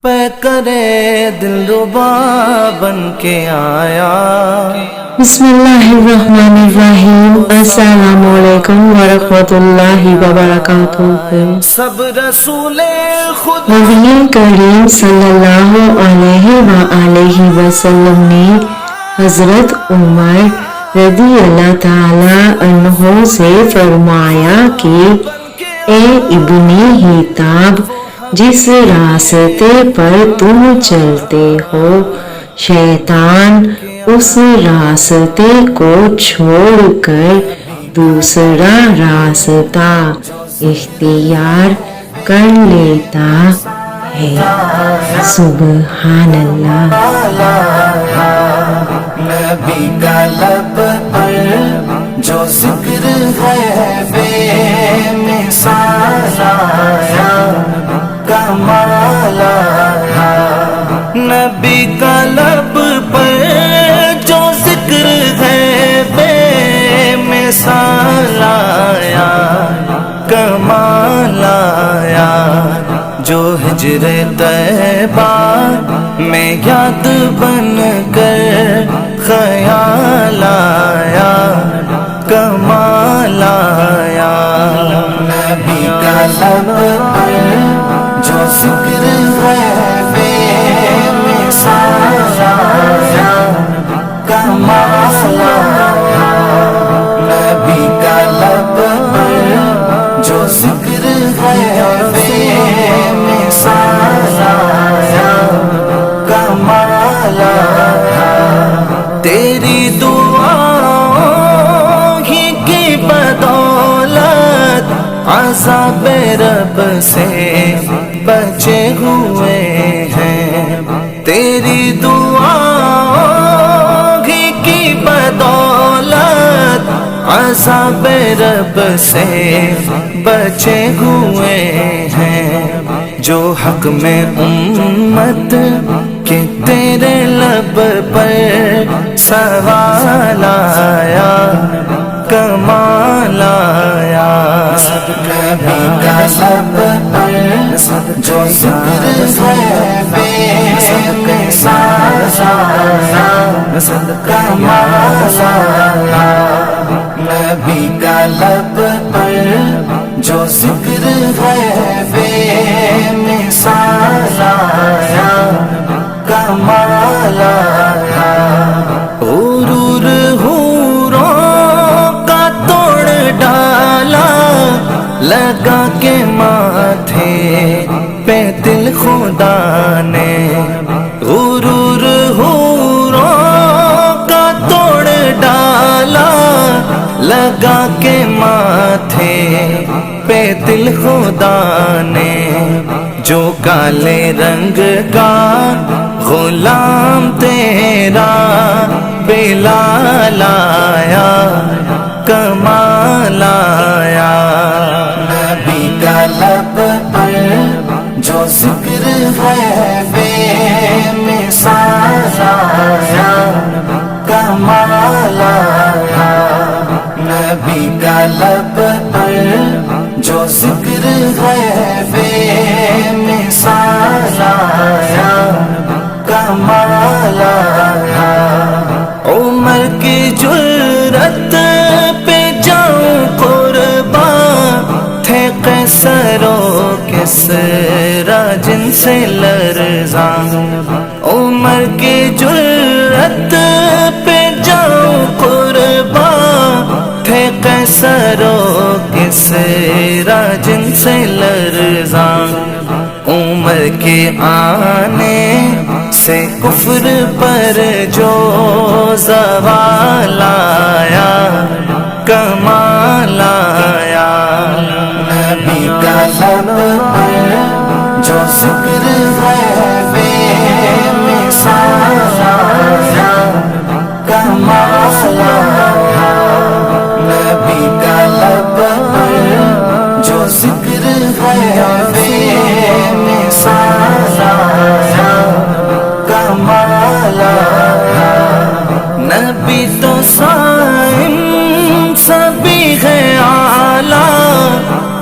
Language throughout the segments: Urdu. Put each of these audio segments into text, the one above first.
پہ کرے دلربا بن کے آیا۔ بسم اللہ الرحمن الرحیم۔ السلام علیکم ورحمۃ اللہ وبرکاتہ۔ سب رسول خود نبی کریم صلی اللہ علیہ وآلہ وسلم نے حضرت عمر رضی اللہ تعالی عنہ سے فرمایا کہ اے ابن حطاب، جس راستے پر تم چلتے ہو شیطان اس راستے کو چھوڑ کر دوسرا راستہ اختیار کر لیتا ہے۔ سبحان اللہ۔ نبی کا لب پر جو ذکر ہے بے مثال آیا، کمال آیا۔ نبی کا لب پر جو ذکر ہے بے مثال آیا، کمال آیا۔ جو ہجر طیبہ میں یاد بن کر خیال آیا، کمال آیا۔ نبی کا لب پر جو ذکر ہے بے مثال آیا، کمال آیا۔ نبی کا لب پر جو ذکر ہے بے مثال آیا، کمال آیا۔ تیری دعاؤں ہی کی بدولت عذاب رب سے بچے ہوئے ہیں۔ تیری دعاؤں ہی کی بدولت عذاب رب سے بچے ہوئے ہیں۔ جو حق میں امت کہ تیرے لب پر سوال آیا، کمال آیا۔ نبی کا لب پر جو ذکر ہے بے مثال آیا، کمال آیا۔ نبی کا لب پر جو ذکر ہے بے مثال آیا، کمال آیا۔ غرور حوروں کا توڑ ڈالا، لگا کے ماتھے پہ دل خدا نے۔ غرور حوروں کا توڑ ڈالا، لگا کے ماتھے پہ دل خدا نے۔ جو کالے رنگ کا غلام تیرا بلال آیا، کمال آیا۔ نبی کا لب پر جو ذکر ہے بے مثال آیا، کمال آیا۔ نبی کا لب پر جو ذکر ہے بے مثال آیا، کمال آیا۔ عمر کی جرأت پہ جاؤں قربان، تھے قیصر و کسریٰ جن سے لرزاں۔ عمر کی جرأت پہ جاؤں قربان، تھے قیصر و کسریٰ جن سے لرزاں۔ عمر کے آنے سے کفر پر جو زوال آیا، کمال آیا۔ نبی کا لب پر جو ذکر ہے بے مثال آیا، کمال آیا۔ نبی کا لب پر جو ذکر ہے بے مثال آیا، کمال آیا۔ نبی تو صائم سبھی ہے اعلیٰ،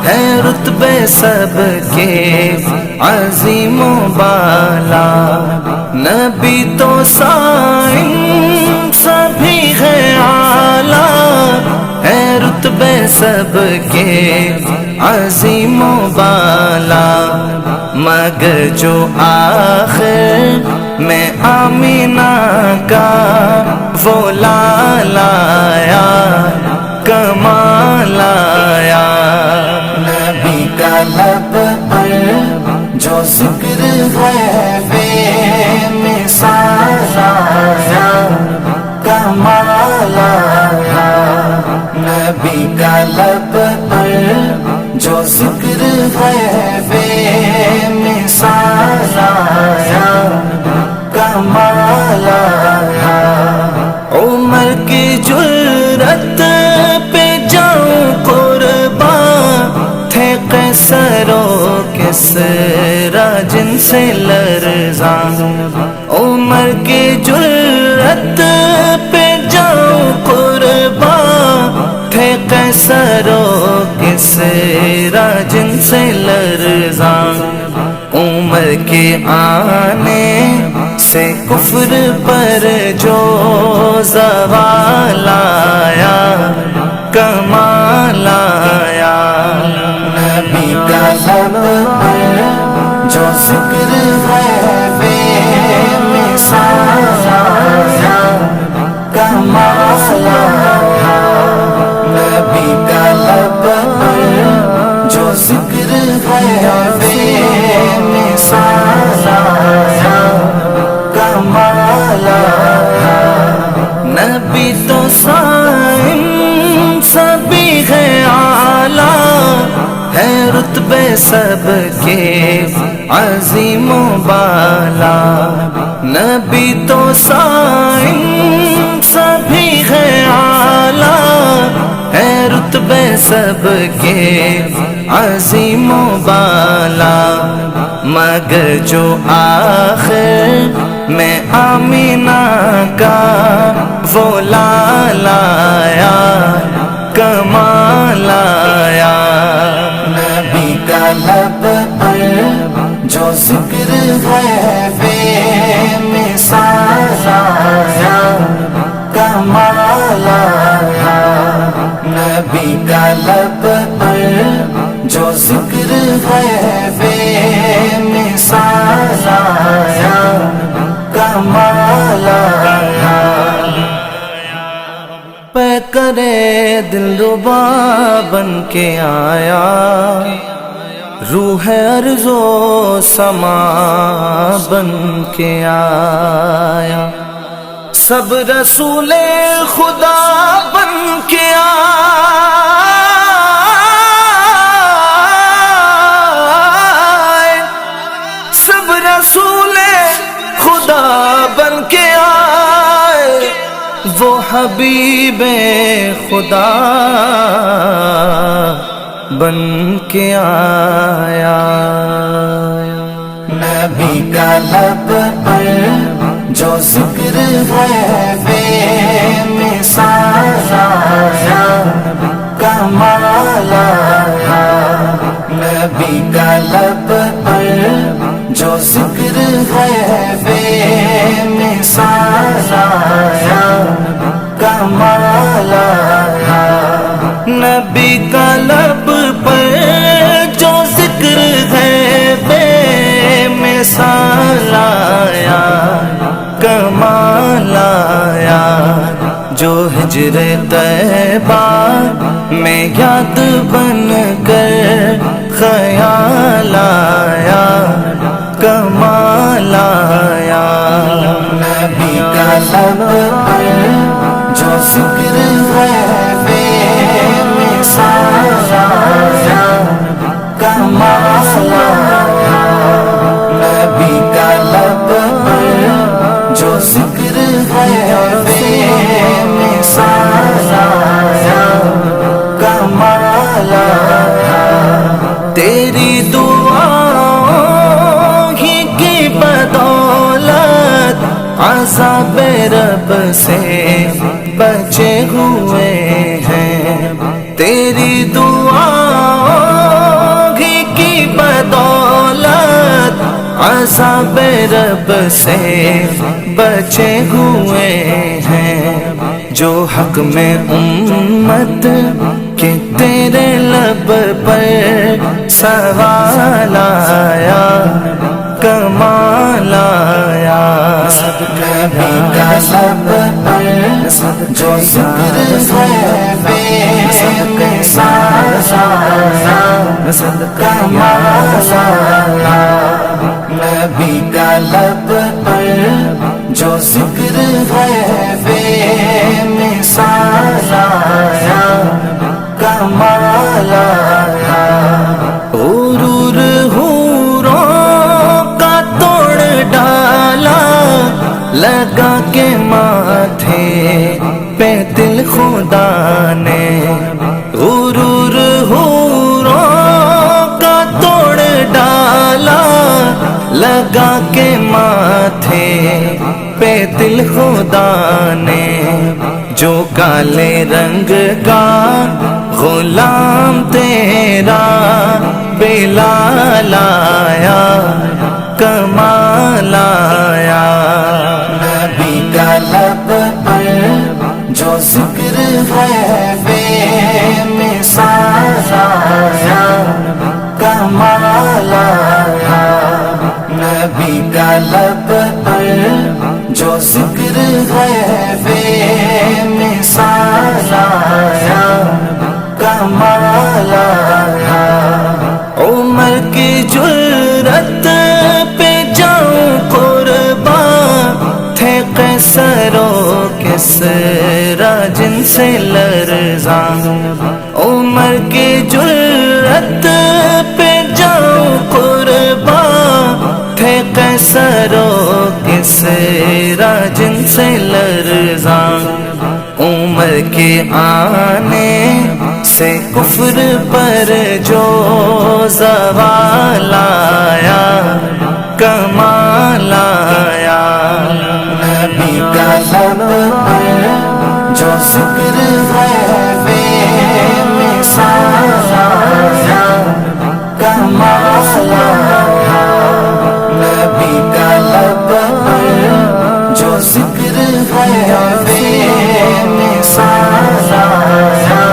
ہے رتبے سب کے عظیم و بالا۔ سب کے عظیم و بالا، مگر جو آخر میں آمینہ کا وہ لالا آیا، کمال آیا۔ نبی کا لب پر جو ذکر ہے بے مثال آیا، کمال آیا۔ نبی کا لب پر جو ذکر ہے بے مثال آیا، کمال آیا۔ عمر کی جرأت پہ جاؤں قربان، تھے قیصر و کسریٰ جن سے لرزاں۔ عمر کی جرأت پہ جاؤں قربان، تھے قیصر و کسریٰ جن سے لرزاں۔ عمر کے آنے سے کفر پر جو زوال آیا، کمال آیا۔ نبی کا لب پر جو ذکر ہے بے مثال آیا، کمال آیا۔ نبی کا لب پر جو ذکر ہے بے مثال آیا، کمال آیا۔ نبی تو صائم سبھی ہے اعلیٰ، ہے رتبے سب کے عظیم و بالا۔ نبی تو صائم سبھی ہے اعلیٰ، ہے رتبے سب کے عظیم و بالا، مگر جو آخر میں آمینہ کا وہ لالا آیا، کمال آیا۔ نبی کا لب پر جو ذکر ہے بے مثال آیا، کمال آیا۔ نبی کا لب پر جو ذکر ہے بے مثال آیا، کمال آیا۔ کرے دلربا بن کے آیا، روح ارض و سما بن کے آیا، سب رسول خدا بن کے آئے، سب رسول خدا بن کے آئے، وہ حبیب خدا بن کے آیا۔ نبی کا لب پر جو ذکر ہے بے مثال آیا، کمال آیا۔ نبی کا لب پر جو ذکر ہے بے مثال آیا، کمال آیا۔ نبی کا لب پر جو ذکر ہے بے مثال آیا، کمال آیا۔ جو ہجر طیبہ میں یاد بن کر خیال آیا، کمال آیا۔ نبی کا لب پر جو ذکر ہے بے مثال آیا، کمال آیا۔ نبی کا لب پر جو ذکر ہے بے مثال آیا، کمال آیا۔ تیری دعاؤں ہی کی بدولت عذاب رب سے بچے ہوئے ہیں، تیری دعاؤں ہی کی بدولت عذاب رب سے بچے ہوئے ہیں۔ جو حق میں امت کہ تیرے لب پر سوال آیا کمال آیا نبی کا لب پر جو ذکر ہے بے مثال آیا کمال آیا نبی کا لب پر جو ذکر ہے بے مثال آیا کمال آیا غرور حوروں کا توڑ ڈالا لگا کے ماتھے پہ دل خدا نے غرور حوروں کا توڑ ڈالا لگا کے ماتھے پہ دل خدا نے جو کالے رنگ کا غلام تیرا بلال آیا کمال آیا نبی کا لب پر جو ذکر ہے بے مثال آیا کمال آیا نبی کا لب پر جو ذکر ہے بے مثال آیا کمال آیا عمر کی جرت پہ جاؤں قربان تھے قیصر و کسریٰ جن سے لرزاں عمر کی جرت پہ جاؤں قربان تھے قیصر و کسریٰ جن سے لرزاں عمر کے آنے سے کفر پر جو زوال آیا کمال آیا نبی کا لب پر جو ذکر ہے بے مثال آیا کمال آیا نبی کا لب پر جو ذکر ہے بے مثال آیا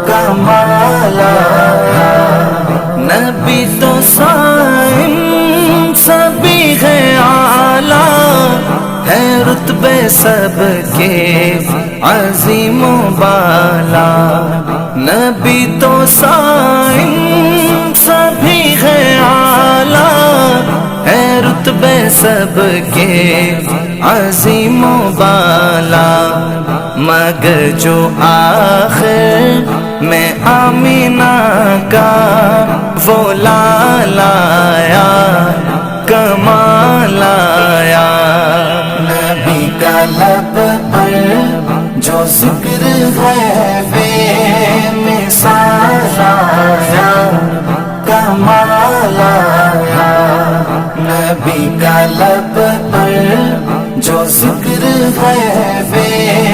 کمال آیا نبی تو صائم سبھی ہے اعلیٰ ہے رتبے سب کے عظیم و بالا نبی تو صائم سبھی ہے اعلیٰ ہے رتبے سب کے عظیم و بالا مگر جو آخر میں آمینہ کا وہ لال آیا کمال آیا نبی کا لب پر جو ذکر ہے بے مثال آیا کمال آیا نبی کا لب پر جو ذکر ہے بے